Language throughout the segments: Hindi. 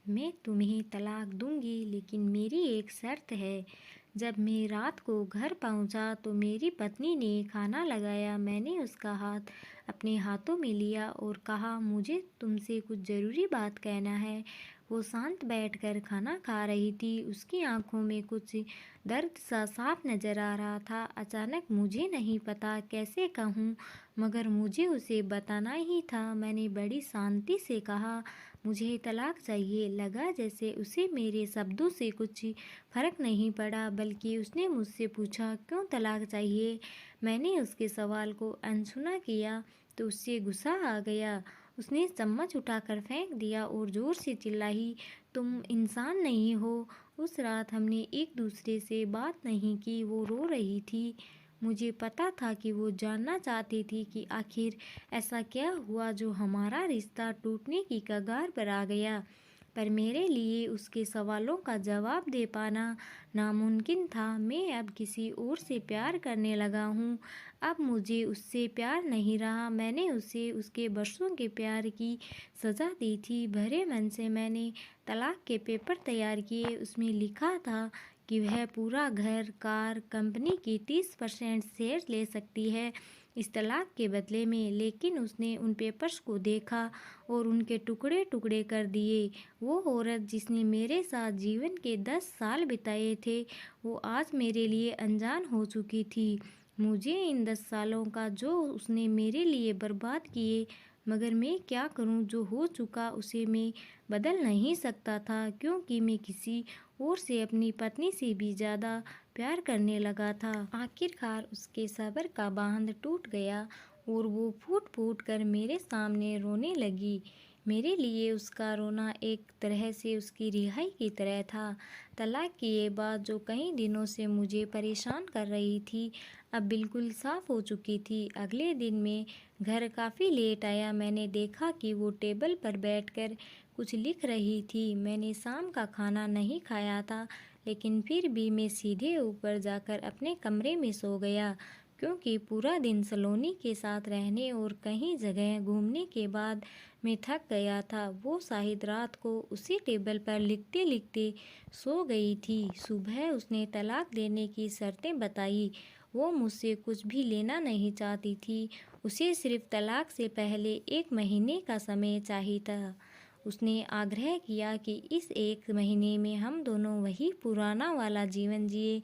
मैं तुम्हें तलाक दूंगी, लेकिन मेरी एक शर्त है। जब मैं रात को घर पहुंचा तो मेरी पत्नी ने खाना लगाया। मैंने उसका हाथ अपने हाथों में लिया और कहा, मुझे तुमसे कुछ ज़रूरी बात कहना है। वो शांत बैठकर खाना खा रही थी। उसकी आंखों में कुछ दर्द सा साफ नज़र आ रहा था। अचानक, मुझे नहीं पता कैसे कहूँ, मगर मुझे उसे बताना ही था। मैंने बड़ी शांति से कहा, मुझे तलाक चाहिए। लगा जैसे उसे मेरे शब्दों से कुछ फर्क नहीं पड़ा, बल्कि उसने मुझसे पूछा, क्यों तलाक चाहिए। मैंने उसके सवाल को अनसुना किया तो उससे गुस्सा आ गया। उसने चम्मच उठाकर फेंक दिया और ज़ोर से चिल्लाई, तुम इंसान नहीं हो। उस रात हमने एक दूसरे से बात नहीं की। वो रो रही थी। मुझे पता था कि वो जानना चाहती थी कि आखिर ऐसा क्या हुआ जो हमारा रिश्ता टूटने की कगार पर आ गया। पर मेरे लिए उसके सवालों का जवाब दे पाना नामुमकिन था। मैं अब किसी और से प्यार करने लगा हूँ। अब मुझे उससे प्यार नहीं रहा। मैंने उसे उसके बरसों के प्यार की सज़ा दी थी। भरे मन से मैंने तलाक के पेपर तैयार किए। उसमें लिखा था कि वह पूरा घर, कार, कंपनी की 30% शेयर ले सकती है इस तलाक के बदले में। लेकिन उसने उन पेपर्स को देखा और उनके टुकड़े टुकड़े कर दिए। वो औरत जिसने मेरे साथ जीवन के 10 साल बिताए थे, वो आज मेरे लिए अनजान हो चुकी थी। मुझे इन 10 सालों का जो उसने मेरे लिए बर्बाद किए, मगर मैं क्या करूं। जो हो चुका उसे मैं बदल नहीं सकता था, क्योंकि मैं किसी और से अपनी पत्नी से भी ज़्यादा प्यार करने लगा था। आखिरकार उसके सब्र का बांध टूट गया और वो फूट फूट कर मेरे सामने रोने लगी। मेरे लिए उसका रोना एक तरह से उसकी रिहाई की तरह था। तलाक की ये बात जो कई दिनों से मुझे परेशान कर रही थी, अब बिल्कुल साफ हो चुकी थी। अगले दिन मैं घर काफ़ी लेट आया। मैंने देखा कि वो टेबल पर बैठकर कुछ लिख रही थी। मैंने शाम का खाना नहीं खाया था, लेकिन फिर भी मैं सीधे ऊपर जाकर अपने कमरे में सो गया, क्योंकि पूरा दिन सलोनी के साथ रहने और कहीं जगह घूमने के बाद मैं थक गया था। वो शायद रात को उसी टेबल पर लिखते लिखते सो गई थी। सुबह उसने तलाक देने की शर्तें बताई। वो मुझसे कुछ भी लेना नहीं चाहती थी। उसे सिर्फ तलाक से पहले 1 महीने का समय चाहिए था। उसने आग्रह किया कि इस 1 महीने में हम दोनों वही पुराना वाला जीवन जिए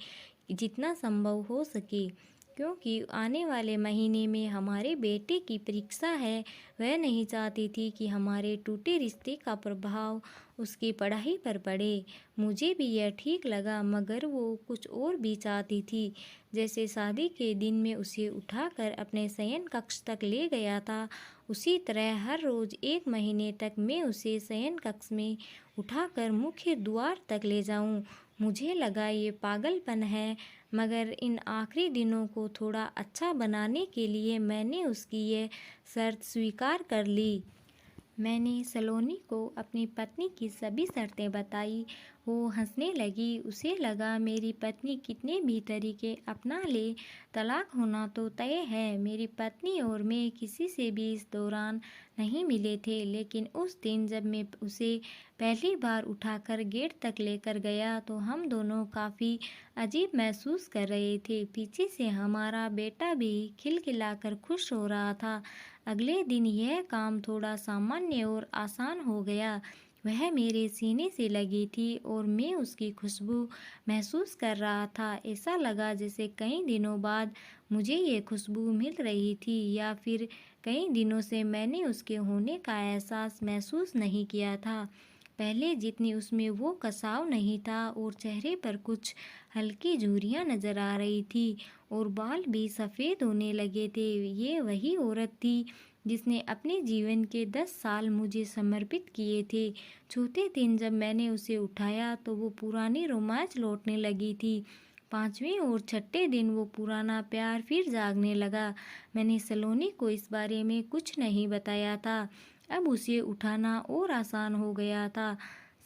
जितना संभव हो सके, क्योंकि आने वाले महीने में हमारे बेटे की परीक्षा है। वह नहीं चाहती थी कि हमारे टूटे रिश्ते का प्रभाव उसकी पढ़ाई पर पड़े। मुझे भी यह ठीक लगा, मगर वो कुछ और भी चाहती थी। जैसे शादी के दिन में उसे उठाकर अपने शयन कक्ष तक ले गया था, उसी तरह हर रोज़ 1 महीने तक मैं उसे शयन कक्ष में उठाकर मुख्य द्वार तक ले जाऊं। मुझे लगा ये पागलपन है, मगर इन आखिरी दिनों को थोड़ा अच्छा बनाने के लिए मैंने उसकी ये शर्त स्वीकार कर ली। मैंने सलोनी को अपनी पत्नी की सभी शर्तें बताई। वो हंसने लगी। उसे लगा मेरी पत्नी कितने भी तरीके अपना ले, तलाक होना तो तय है। मेरी पत्नी और मैं किसी से भी इस दौरान नहीं मिले थे, लेकिन उस दिन जब मैं उसे पहली बार उठाकर गेट तक लेकर गया तो हम दोनों काफ़ी अजीब महसूस कर रहे थे। पीछे से हमारा बेटा भी खिलखिलाकर खुश हो रहा था। अगले दिन यह काम थोड़ा सामान्य और आसान हो गया। वह मेरे सीने से लगी थी और मैं उसकी खुशबू महसूस कर रहा था। ऐसा लगा जैसे कई दिनों बाद मुझे ये खुशबू मिल रही थी, या फिर कई दिनों से मैंने उसके होने का एहसास महसूस नहीं किया था। पहले जितनी उसमें वो कसाव नहीं था, और चेहरे पर कुछ हल्की झुर्रियाँ नज़र आ रही थी और बाल भी सफ़ेद होने लगे थे। ये वही औरत थी जिसने अपने जीवन के 10 साल मुझे समर्पित किए थे। चौथे दिन जब मैंने उसे उठाया तो वो पुरानी रोमांच लौटने लगी थी। 5वें और छठे दिन वो पुराना प्यार फिर जागने लगा। मैंने सलोनी को इस बारे में कुछ नहीं बताया था। अब उसे उठाना और आसान हो गया था।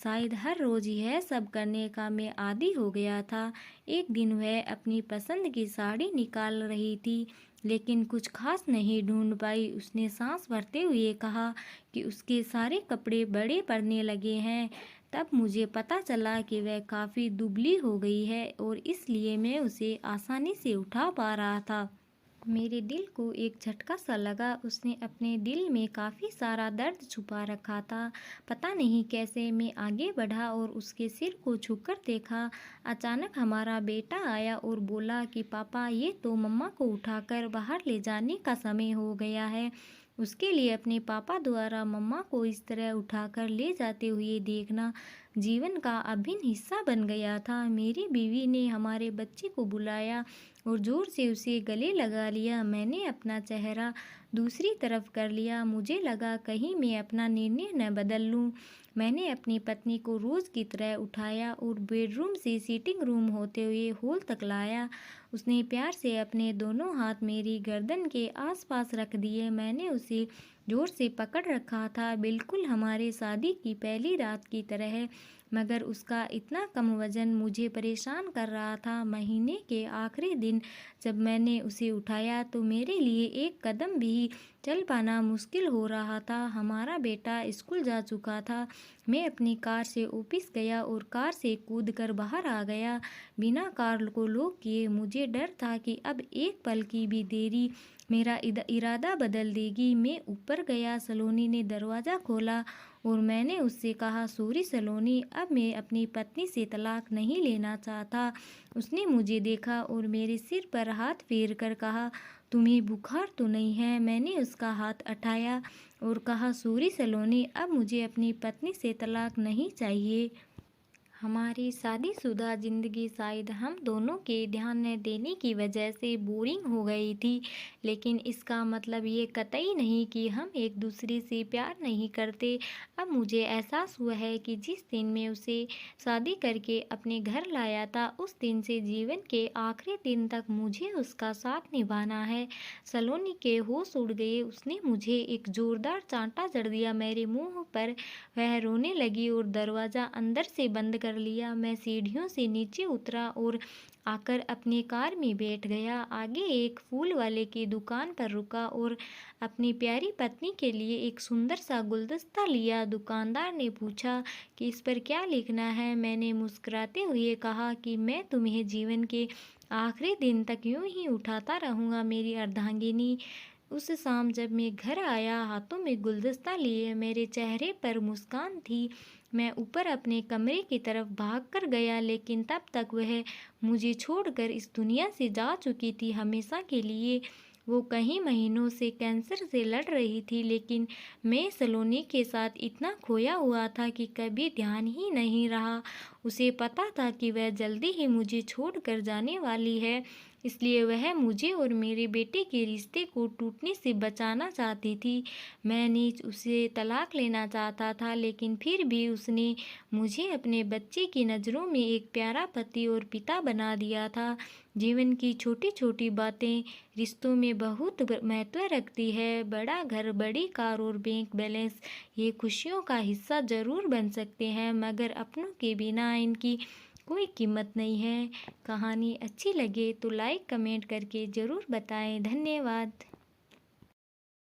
शायद हर रोज़ यह सब करने का मैं आदी हो गया था। एक दिन वह अपनी पसंद की साड़ी निकाल रही थी, लेकिन कुछ खास नहीं ढूंढ पाई। उसने सांस भरते हुए कहा कि उसके सारे कपड़े बड़े पड़ने लगे हैं। तब मुझे पता चला कि वह काफ़ी दुबली हो गई है और इसलिए मैं उसे आसानी से उठा पा रहा था। मेरे दिल को एक झटका सा लगा। उसने अपने दिल में काफ़ी सारा दर्द छुपा रखा था। पता नहीं कैसे मैं आगे बढ़ा और उसके सिर को छूकर देखा। अचानक हमारा बेटा आया और बोला कि पापा, ये तो मम्मा को उठाकर बाहर ले जाने का समय हो गया है। उसके लिए अपने पापा द्वारा मम्मा को इस तरह उठाकर ले जाते हुए देखना जीवन का अभिन्न हिस्सा बन गया था। मेरी बीवी ने हमारे बच्चे को बुलाया और ज़ोर से उसे गले लगा लिया। मैंने अपना चेहरा दूसरी तरफ कर लिया। मुझे लगा कहीं मैं अपना निर्णय न बदल लूं। मैंने अपनी पत्नी को रोज़ की तरह उठाया और बेडरूम से सीटिंग रूम होते हुए हॉल तक लाया। उसने प्यार से अपने दोनों हाथ मेरी गर्दन के आसपास रख दिए। मैंने उसे जोर से पकड़ रखा था, बिल्कुल हमारे शादी की पहली रात की तरह। मगर उसका इतना कम वजन मुझे परेशान कर रहा था। महीने के आखिरी दिन जब मैंने उसे उठाया तो मेरे लिए एक कदम भी चल पाना मुश्किल हो रहा था। हमारा बेटा स्कूल जा चुका था। मैं अपनी कार से ऑफिस गया और कार से कूदकर बाहर आ गया बिना कार को लॉक किए। मुझे डर था कि अब एक पल की भी देरी मेरा इरादा बदल देगी। मैं ऊपर गया। सलोनी ने दरवाज़ा खोला और मैंने उससे कहा, सॉरी सलोनी, अब मैं अपनी पत्नी से तलाक नहीं लेना चाहता। उसने मुझे देखा और मेरे सिर पर हाथ फेर कर कहा, तुम्हें बुखार तो नहीं है? मैंने उसका हाथ उठाया और कहा, सॉरी सलोनी, अब मुझे अपनी पत्नी से तलाक नहीं चाहिए। हमारी शादीशुदा ज़िंदगी शायद हम दोनों के ध्यान न देने की वजह से बोरिंग हो गई थी, लेकिन इसका मतलब ये कतई नहीं कि हम एक दूसरे से प्यार नहीं करते। अब मुझे एहसास हुआ है कि जिस दिन मैं उसे शादी करके अपने घर लाया था, उस दिन से जीवन के आखिरी दिन तक मुझे उसका साथ निभाना है। सलोनी के होश उड़ गए। उसने मुझे एक जोरदार चांटा जड़ दिया मेरे मुंह पर। वह रोने लगी और दरवाज़ा अंदर से बंद कर लिया। मैं सीढ़ियों से नीचे उतरा और आकर अपनी कार में बैठ गया। आगे एक फूल वाले की दुकान पर रुका और अपनी प्यारी पत्नी के लिए एक सुंदर सा गुलदस्ता लिया। दुकानदार ने पूछा कि इस पर क्या लिखना है। मैंने मुस्कुराते हुए कहा कि मैं तुम्हें जीवन के आखिरी दिन तक यूं ही उठाता रहूँगा मेरी अर्धांगिनी। उस शाम जब मैं घर आया, हाथों में गुलदस्ता लिए, मेरे चेहरे पर मुस्कान थी। मैं ऊपर अपने कमरे की तरफ भाग कर गया, लेकिन तब तक वह मुझे छोड़कर इस दुनिया से जा चुकी थी हमेशा के लिए। वो कई महीनों से कैंसर से लड़ रही थी, लेकिन मैं सलोनी के साथ इतना खोया हुआ था कि कभी ध्यान ही नहीं रहा। उसे पता था कि वह जल्दी ही मुझे छोड़कर जाने वाली है, इसलिए वह मुझे और मेरे बेटे के रिश्ते को टूटने से बचाना चाहती थी। मैंने उसे तलाक लेना चाहता था, लेकिन फिर भी उसने मुझे अपने बच्चे की नज़रों में एक प्यारा पति और पिता बना दिया था। जीवन की छोटी छोटी बातें रिश्तों में बहुत महत्व रखती है। बड़ा घर, बड़ी कार और बैंक बैलेंस ये खुशियों का हिस्सा ज़रूर बन सकते हैं, मगर अपनों के बिना इनकी कोई कीमत नहीं है। कहानी अच्छी लगे तो लाइक कमेंट करके ज़रूर बताएं। धन्यवाद।